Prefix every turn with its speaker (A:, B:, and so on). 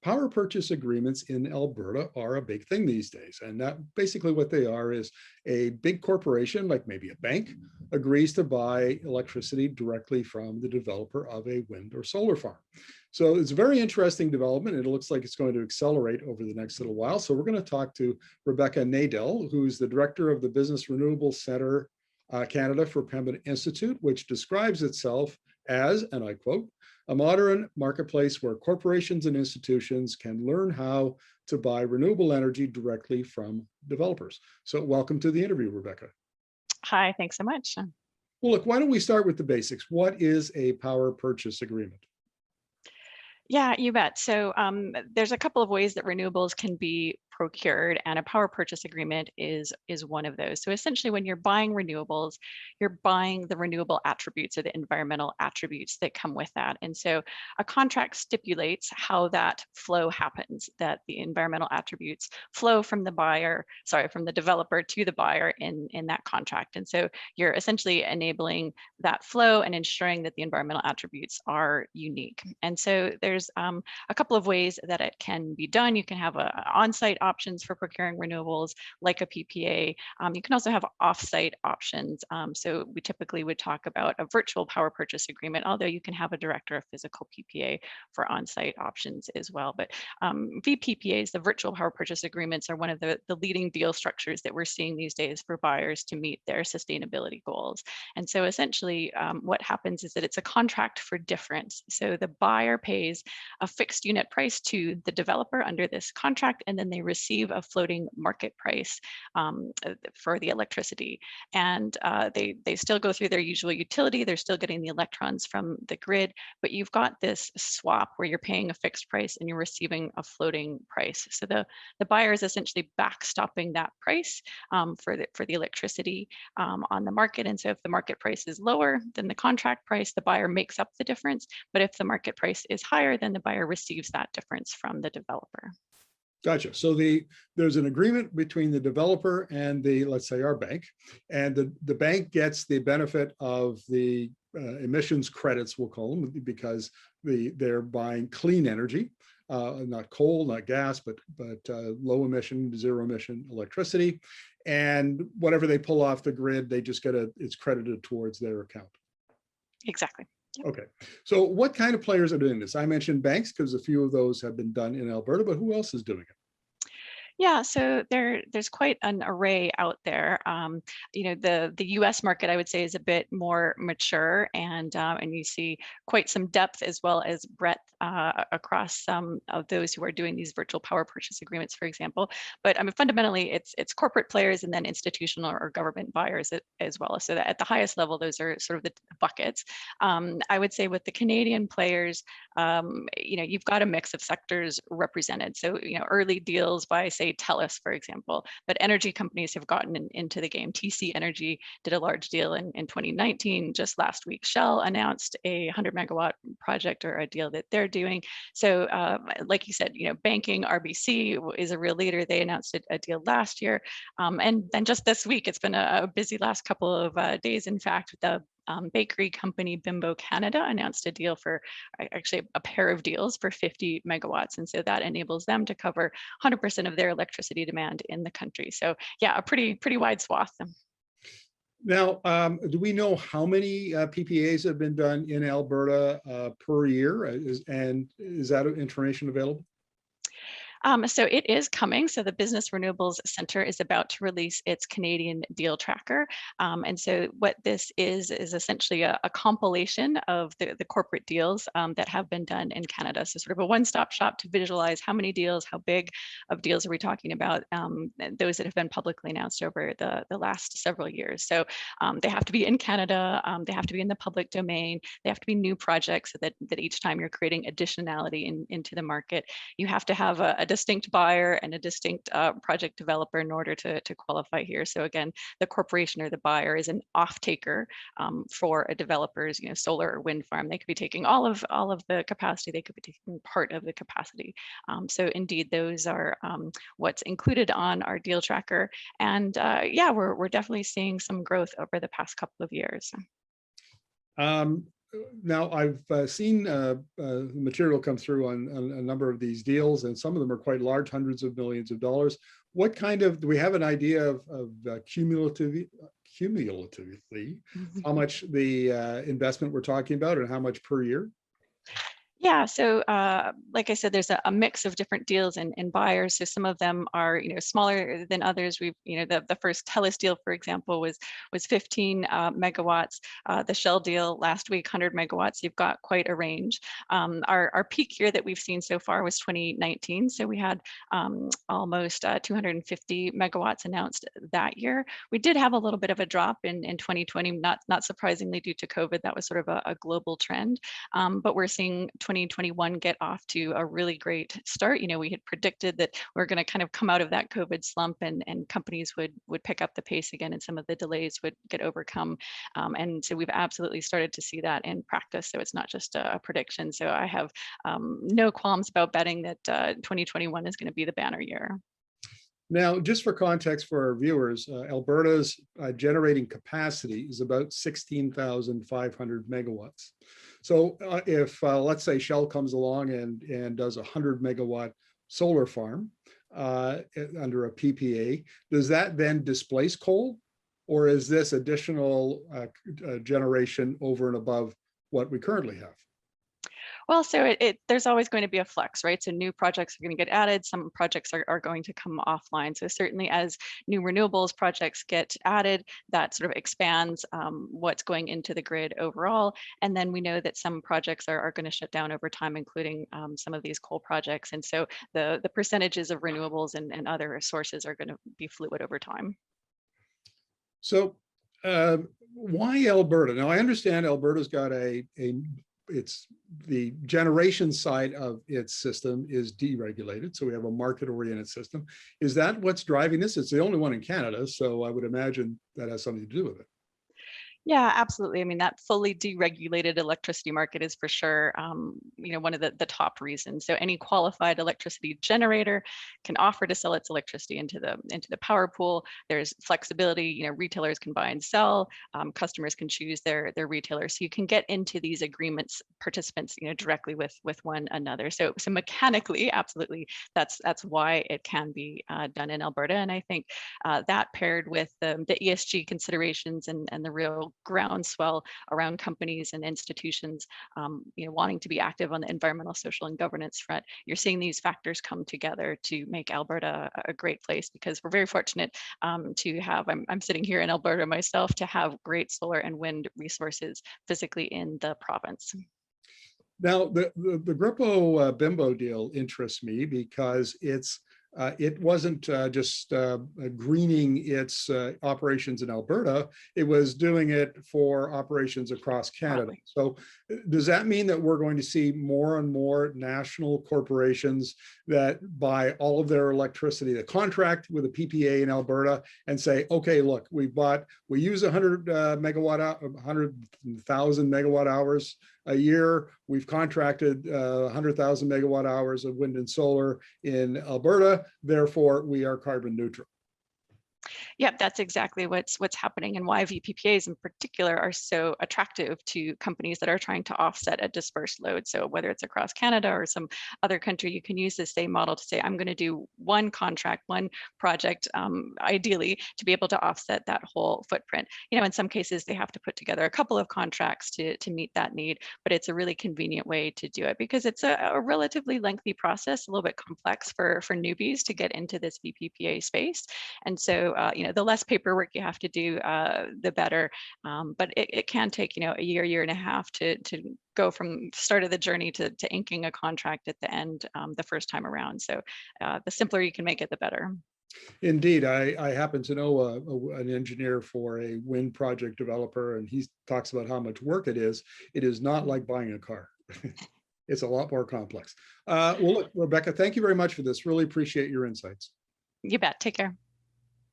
A: power purchase agreements in Alberta are a big thing these days. And that basically what they are is a big corporation, like maybe a bank, agrees to buy electricity directly from the developer of a wind or solar farm. So it's a very interesting development. It looks like it's going to accelerate over the next little while. So we're going to talk to Rebecca Nadel, who's the director of the Business Renewables Centre Canada for Pembina Institute, which describes itself as, and I quote, a modern marketplace where corporations and institutions can learn how to buy renewable energy directly from developers. So welcome to the interview, Rebecca.
B: Hi, thanks so much.
A: Well, look, why don't we start with the basics? What is a power purchase agreement?
B: Yeah, you bet. So there's a couple of ways that renewables can be procured, and a power purchase agreement is one of those. So essentially, when you're buying renewables, you're buying the renewable attributes or the environmental attributes that come with that. And so a contract stipulates how that flow happens, that the environmental attributes flow from the developer to the buyer in that contract. And so you're essentially enabling that flow and ensuring that the environmental attributes are unique. And so there's a couple of ways that it can be done. You can have on-site options for procuring renewables, like a PPA. You can also have off-site options. So we typically would talk about a virtual power purchase agreement, although you can have a direct or a physical PPA for on-site options as well. But VPPAs, the virtual power purchase agreements, are one of the leading deal structures that we're seeing these days for buyers to meet their sustainability goals. And so essentially what happens is that it's a contract for difference. So the buyer pays a fixed unit price to the developer under this contract, and then they receive a floating market price for the electricity. And they still go through their usual utility. They're still getting the electrons from the grid, but you've got this swap where you're paying a fixed price and you're receiving a floating price. So the buyer is essentially backstopping that price for the electricity on the market. And so if the market price is lower than the contract price, the buyer makes up the difference. But if the market price is higher, then the buyer receives that difference from the developer.
A: Gotcha. So there's an agreement between the developer and let's say our bank, and the bank gets the benefit of the emissions credits, we'll call them, because they're buying clean energy, not coal, not gas, but low emission, zero emission electricity. And whatever they pull off the grid, they just it's credited towards their account.
B: Exactly. Yep.
A: Okay, so what kind of players are doing this? I mentioned banks because a few of those have been done in Alberta, but who else is doing it?
B: Yeah, so there's quite an array out there. The U.S. market, I would say, is a bit more mature, and you see quite some depth as well as breadth across some of those who are doing these virtual power purchase agreements, for example. But fundamentally, it's corporate players and then institutional or government buyers as well. So that at the highest level, those are sort of the buckets. I would say with the Canadian players, you've got a mix of sectors represented. So early deals by, say, TELUS, for example, but energy companies have gotten into the game. TC Energy did a large deal in 2019. Just last week, Shell announced a 100 megawatt project or a deal that they're doing. So like you said, banking, RBC is a real leader. They announced a deal last year. And then just this week, it's been a busy last couple of days. In fact, the bakery company Bimbo Canada announced a deal for actually a pair of deals for 50 megawatts. And so that enables them to cover 100% of their electricity demand in the country. So yeah, a pretty wide swath.
A: Now, do we know how many PPAs have been done in Alberta per year? And is that information available?
B: So it is coming. So the Business Renewables Centre is about to release its Canadian deal tracker. And so what this is essentially a compilation of the corporate deals that have been done in Canada. So sort of a one-stop shop to visualize how many deals, how big of deals are we talking about, those that have been publicly announced over the last several years. So they have to be in Canada, they have to be in the public domain, they have to be new projects so that each time you're creating additionality into the market, you have to have a distinct buyer and a distinct project developer in order to qualify here. So again, the corporation or the buyer is an off-taker for a developer's solar or wind farm. They could be taking all of the capacity, they could be taking part of the capacity. So indeed, those are what's included on our deal tracker. And yeah, we're definitely seeing some growth over the past couple of years.
A: now I've seen material come through on a number of these deals, and some of them are quite large, hundreds of millions of dollars. What kind of, do we have an idea of cumulatively how much the investment we're talking about and how much per year?
B: Yeah, so like I said, there's a mix of different deals and buyers. So some of them are, smaller than others. We've, the first TELUS deal, for example, was 15 megawatts. The Shell deal last week, 100 megawatts. You've got quite a range. Our peak year that we've seen so far was 2019. So we had almost 250 megawatts announced that year. We did have a little bit of a drop in 2020, not surprisingly due to COVID. That was sort of a global trend, but we're seeing 2021 get off to a really great start. We had predicted that we're going to kind of come out of that COVID slump, and companies would pick up the pace again, and some of the delays would get overcome. And so we've absolutely started to see that in practice. So it's not just a prediction. So I have no qualms about betting that 2021 is going to be the banner year.
A: Now, just for context for our viewers, Alberta's generating capacity is about 16,500 megawatts. So if let's say Shell comes along and does a 100 megawatt solar farm under a PPA, does that then displace coal? Or is this additional generation over and above what we currently have?
B: Well, so there's always going to be a flux, right? So new projects are going to get added. Some projects are going to come offline. So certainly as new renewables projects get added, that sort of expands what's going into the grid overall. And then we know that some projects are going to shut down over time, including some of these coal projects. And so the percentages of renewables and other sources are going to be fluid over time.
A: So why Alberta? Now, I understand Alberta's got it's the generation side of its system is deregulated. So we have a market-oriented system. Is that what's driving this? It's the only one in Canada. So I would imagine that has something to do with it.
B: Yeah, absolutely. I mean, that fully deregulated electricity market is for sure, one of the top reasons. So any qualified electricity generator can offer to sell its electricity into the power pool. There's flexibility. Retailers can buy and sell. Customers can choose their retailer. So you can get into these agreements, participants, directly with one another. So mechanically, absolutely, that's why it can be done in Alberta. And I think that paired with the ESG considerations and the real groundswell around companies and institutions wanting to be active on the environmental, social, and governance front, you're seeing these factors come together to make Alberta a great place, because we're very fortunate to have, I'm sitting here in Alberta myself, to have great solar and wind resources physically in the province.
A: Now, the Grippo Bimbo deal interests me because it wasn't just greening its operations in Alberta, it was doing it for operations across Canada. So does that mean that we're going to see more and more national corporations that buy all of their electricity, that contract with a PPA in Alberta and say, okay, look, we use 100,000 megawatt hours a year. We've contracted 100,000 megawatt hours of wind and solar in Alberta. Therefore, we are carbon neutral.
B: Yep, that's exactly what's happening, and why VPPAs in particular are so attractive to companies that are trying to offset a dispersed load. So whether it's across Canada or some other country, you can use the same model to say, I'm going to do one contract, one project, ideally to be able to offset that whole footprint. In some cases, they have to put together a couple of contracts to meet that need, but it's a really convenient way to do it, because it's a relatively lengthy process, a little bit complex for newbies to get into this VPPA space. And so, the less paperwork you have to do, the better. But it can take, a year and a half to go from start of the journey to inking a contract at the end the first time around. So the simpler you can make it, the better.
A: Indeed, I happen to know an engineer for a wind project developer, and he talks about how much work it is. It is not like buying a car. It's a lot more complex. Well, look, Rebecca, thank you very much for this. Really appreciate your insights.
B: You bet. Take care.